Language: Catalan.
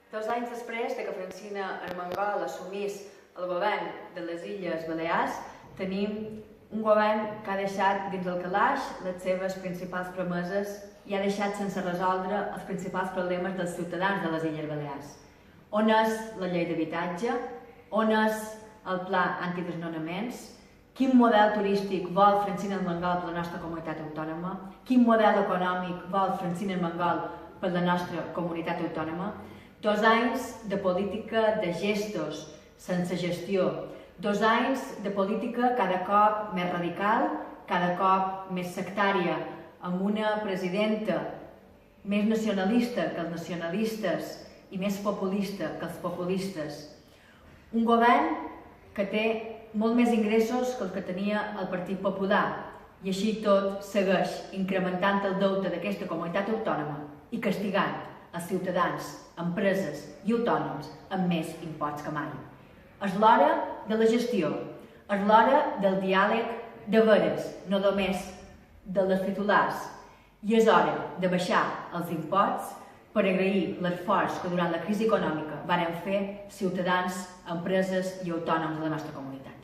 2 anys després que Francina Armengol assumís el govern de les Illes Balears, tenim un govern que ha deixat dins el calaix les seves principals promeses i ha deixat sense resoldre els principals problemes dels ciutadans de les Illes Balears. On és la llei d'habitatge? On és el pla antidesnonaments? Quin model turístic vol Francina Armengol per la nostra comunitat autònoma? Quin model econòmic vol Francina Armengol per la nostra comunitat autònoma? 2 anys de política de gestos sense gestió. 2 anys de política cada cop més radical, cada cop més sectària, amb una presidenta més nacionalista que els nacionalistes i més populista que els populistes. Un govern que té molt més ingressos que el que tenia el Partit Popular i així tot segueix incrementant el deute d'aquesta comunitat autònoma i castigant els ciutadans, empreses i autònoms amb més imposts que mai. És l'hora de la gestió, és l'hora del diàleg de veres, no només dels titulars, i és hora de baixar els imposts per agrair l'esforç que durant la crisi econòmica varen fer ciutadans, empreses i autònoms de la nostra comunitat.